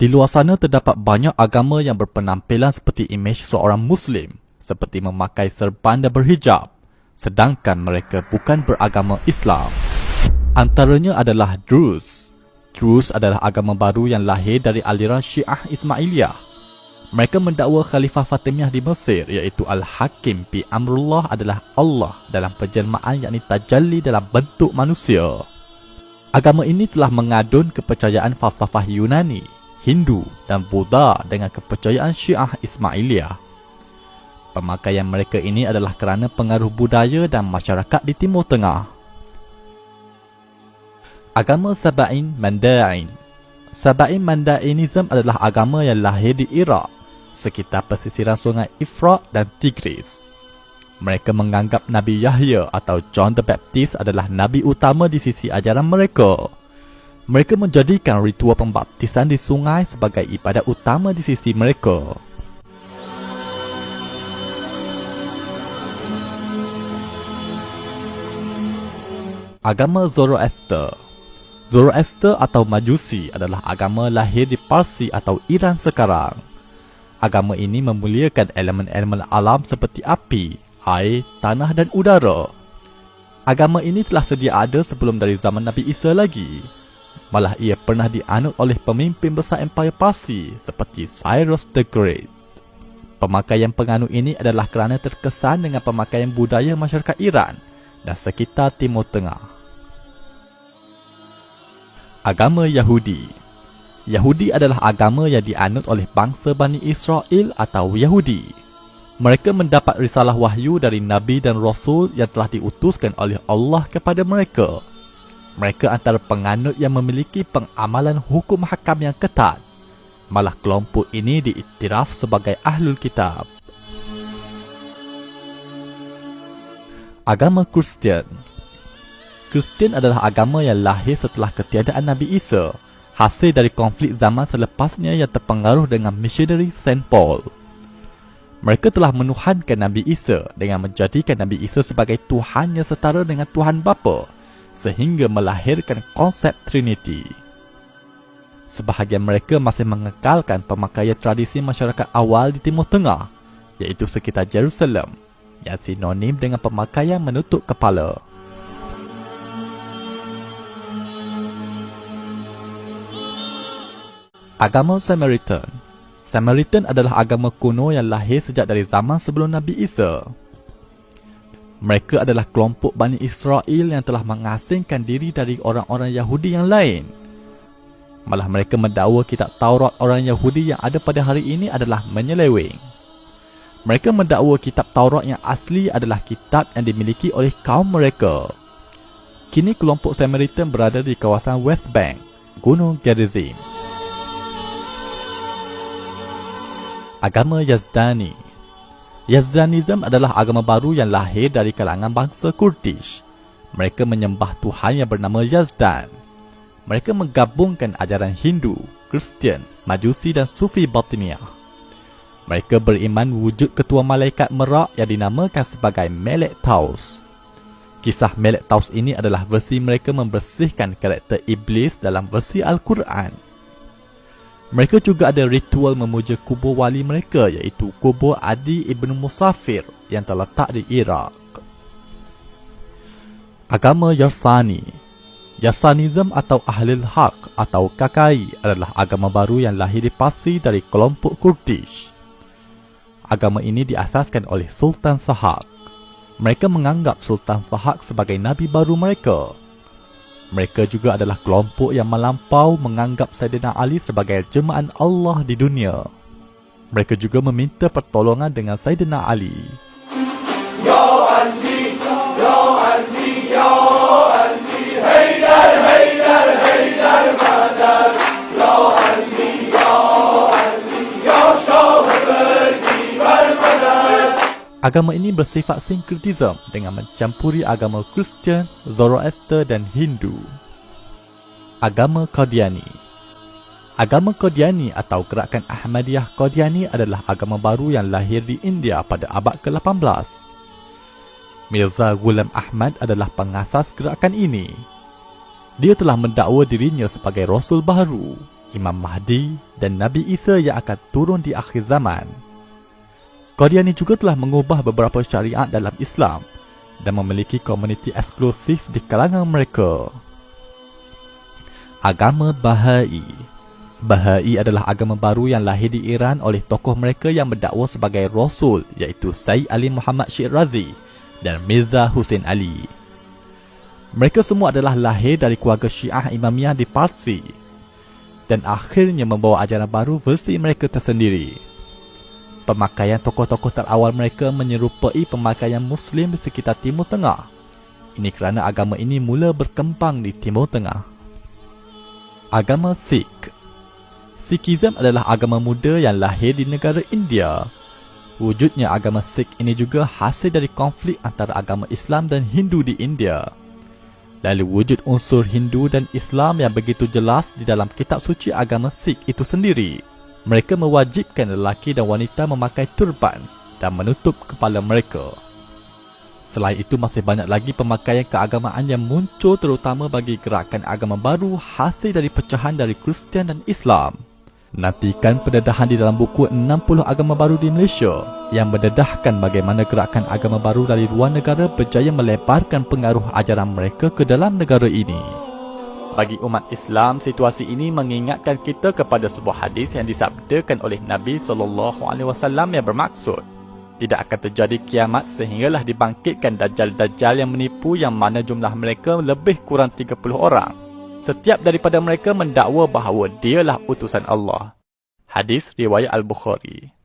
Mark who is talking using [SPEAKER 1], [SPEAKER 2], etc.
[SPEAKER 1] Di luar sana terdapat banyak agama yang berpenampilan seperti imej seorang Muslim, seperti memakai serban dan berhijab, sedangkan mereka bukan beragama Islam. Antaranya adalah Druze. Druze adalah agama baru yang lahir dari aliran Syiah Ismailiyah. Mereka mendakwa Khalifah Fatimiyah di Mesir iaitu Al-Hakim bi Amrullah adalah Allah dalam penjelmaan yakni tajalli dalam bentuk manusia. Agama ini telah mengadun kepercayaan falsafah Yunani, Hindu dan Buddha dengan kepercayaan Syiah Ismailiyah. Pemakaian mereka ini adalah kerana pengaruh budaya dan masyarakat di Timur Tengah. Agama Saba'in Mandain. Saba'in Mandainism adalah agama yang lahir di Iraq, sekitar pesisiran sungai Efrat dan Tigris. Mereka menganggap Nabi Yahya atau John the Baptist adalah Nabi utama di sisi ajaran mereka. Mereka menjadikan ritual pembaptisan di sungai sebagai ibadat utama di sisi mereka. Agama Zoroaster. Zoroaster atau Majusi adalah agama lahir di Parsi atau Iran sekarang. Agama ini memuliakan elemen-elemen alam seperti api, air, tanah dan udara. Agama ini telah sedia ada sebelum dari zaman Nabi Isa lagi. Malah ia pernah dianut oleh pemimpin besar Empire Parsi seperti Cyrus the Great. Pemakaian penganut ini adalah kerana terkesan dengan pemakaian budaya masyarakat Iran dan sekitar Timur Tengah. Agama Yahudi. Yahudi adalah agama yang dianut oleh bangsa Bani Israel atau Yahudi. Mereka mendapat risalah wahyu dari Nabi dan Rasul yang telah diutuskan oleh Allah kepada mereka. Mereka antara penganut yang memiliki pengamalan hukum hakam yang ketat. Malah kelompok ini diiktiraf sebagai Ahlul Kitab. Agama Kristian. Kristian adalah agama yang lahir setelah ketiadaan Nabi Isa, hasil dari konflik zaman selepasnya yang terpengaruh dengan misionari Saint Paul. Mereka telah menuhankan Nabi Isa dengan menjadikan Nabi Isa sebagai Tuhan yang setara dengan Tuhan Bapa, sehingga melahirkan konsep Trinity. Sebahagian mereka masih mengekalkan pemakaian tradisi masyarakat awal di Timur Tengah, iaitu sekitar Jerusalem, yang sinonim dengan pemakaian menutup kepala. Agama Samaritan. Samaritan adalah agama kuno yang lahir sejak dari zaman sebelum Nabi Isa. Mereka adalah kelompok Bani Israel yang telah mengasingkan diri dari orang-orang Yahudi yang lain. Malah mereka mendakwa kitab Taurat orang Yahudi yang ada pada hari ini adalah menyeleweng. Mereka mendakwa kitab Taurat yang asli adalah kitab yang dimiliki oleh kaum mereka. Kini kelompok Samaritan berada di kawasan West Bank, Gunung Gerizim. Agama Yazdani. Yazdanism adalah agama baru yang lahir dari kalangan bangsa Kurdish. Mereka menyembah Tuhan yang bernama Yazdan. Mereka menggabungkan ajaran Hindu, Kristian, Majusi dan Sufi Batiniyah. Mereka beriman wujud ketua malaikat Merak yang dinamakan sebagai Melek Taus. Kisah Melek Taus ini adalah versi mereka membersihkan karakter iblis dalam versi Al-Quran. Mereka juga ada ritual memuja kubur wali mereka iaitu kubur Adi Ibn Musafir yang terletak di Iraq. Agama Yarsani. Yarsanism atau Ahlul Haq atau KKI adalah agama baru yang lahir di Parsi dari kelompok Kurdish. Agama ini diasaskan oleh Sultan Sahak. Mereka menganggap Sultan Sahak sebagai nabi baru mereka. Mereka juga adalah kelompok yang melampau menganggap Sayyidina Ali sebagai jemaah Allah di dunia. Mereka juga meminta pertolongan dengan Sayyidina Ali. Ya Ali, Ya Ali, Ya Ali, Haidar, Haidar, Haidar, Madar. Ya Ali, Ya Ali, Ya Shah berkibar madar. Agama ini bersifat sinkretism dengan mencampuri agama Kristian, Zoroaster dan Hindu. Agama Qadiani. Agama Qadiani atau gerakan Ahmadiyah Qadiani adalah agama baru yang lahir di India pada abad ke-18. Mirza Ghulam Ahmad adalah pengasas gerakan ini. Dia telah mendakwa dirinya sebagai Rasul baru. Imam Mahdi dan Nabi Isa yang akan turun di akhir zaman. Qadiani juga telah mengubah beberapa syariat dalam Islam dan memiliki komuniti eksklusif di kalangan mereka. Agama Bahai. Bahai adalah agama baru yang lahir di Iran oleh tokoh mereka yang berdakwa sebagai Rasul, iaitu Sayyid Ali Muhammad Shirazi dan Mirza Hussein Ali. Mereka semua adalah lahir dari keluarga Syiah Imamiyah di Parsi dan akhirnya membawa ajaran baru versi mereka tersendiri. Pemakaian tokoh-tokoh terawal mereka menyerupai pemakaian Muslim di sekitar Timur Tengah. Ini kerana agama ini mula berkembang di Timur Tengah. Agama Sikh. Sikhism adalah agama muda yang lahir di negara India. Wujudnya agama Sikh ini juga hasil dari konflik antara agama Islam dan Hindu di India. Lalu wujud unsur Hindu dan Islam yang begitu jelas di dalam kitab suci agama Sikh itu sendiri. Mereka mewajibkan lelaki dan wanita memakai turban dan menutup kepala mereka. Selain itu, masih banyak lagi pemakaian keagamaan yang muncul terutama bagi gerakan agama baru hasil dari pecahan dari Kristian dan Islam. Nantikan pendedahan di dalam buku 60 agama baru di Malaysia yang mendedahkan bagaimana gerakan agama baru dari luar negara berjaya melebarkan pengaruh ajaran mereka ke dalam negara ini. Bagi umat Islam, situasi ini mengingatkan kita kepada sebuah hadis yang disabdakan oleh Nabi SAW yang bermaksud, tidak akan terjadi kiamat sehinggalah dibangkitkan dajjal-dajjal yang menipu yang mana jumlah mereka lebih kurang 30 orang. Setiap daripada mereka mendakwa bahawa dialah utusan Allah. Hadis riwayat Al-Bukhari.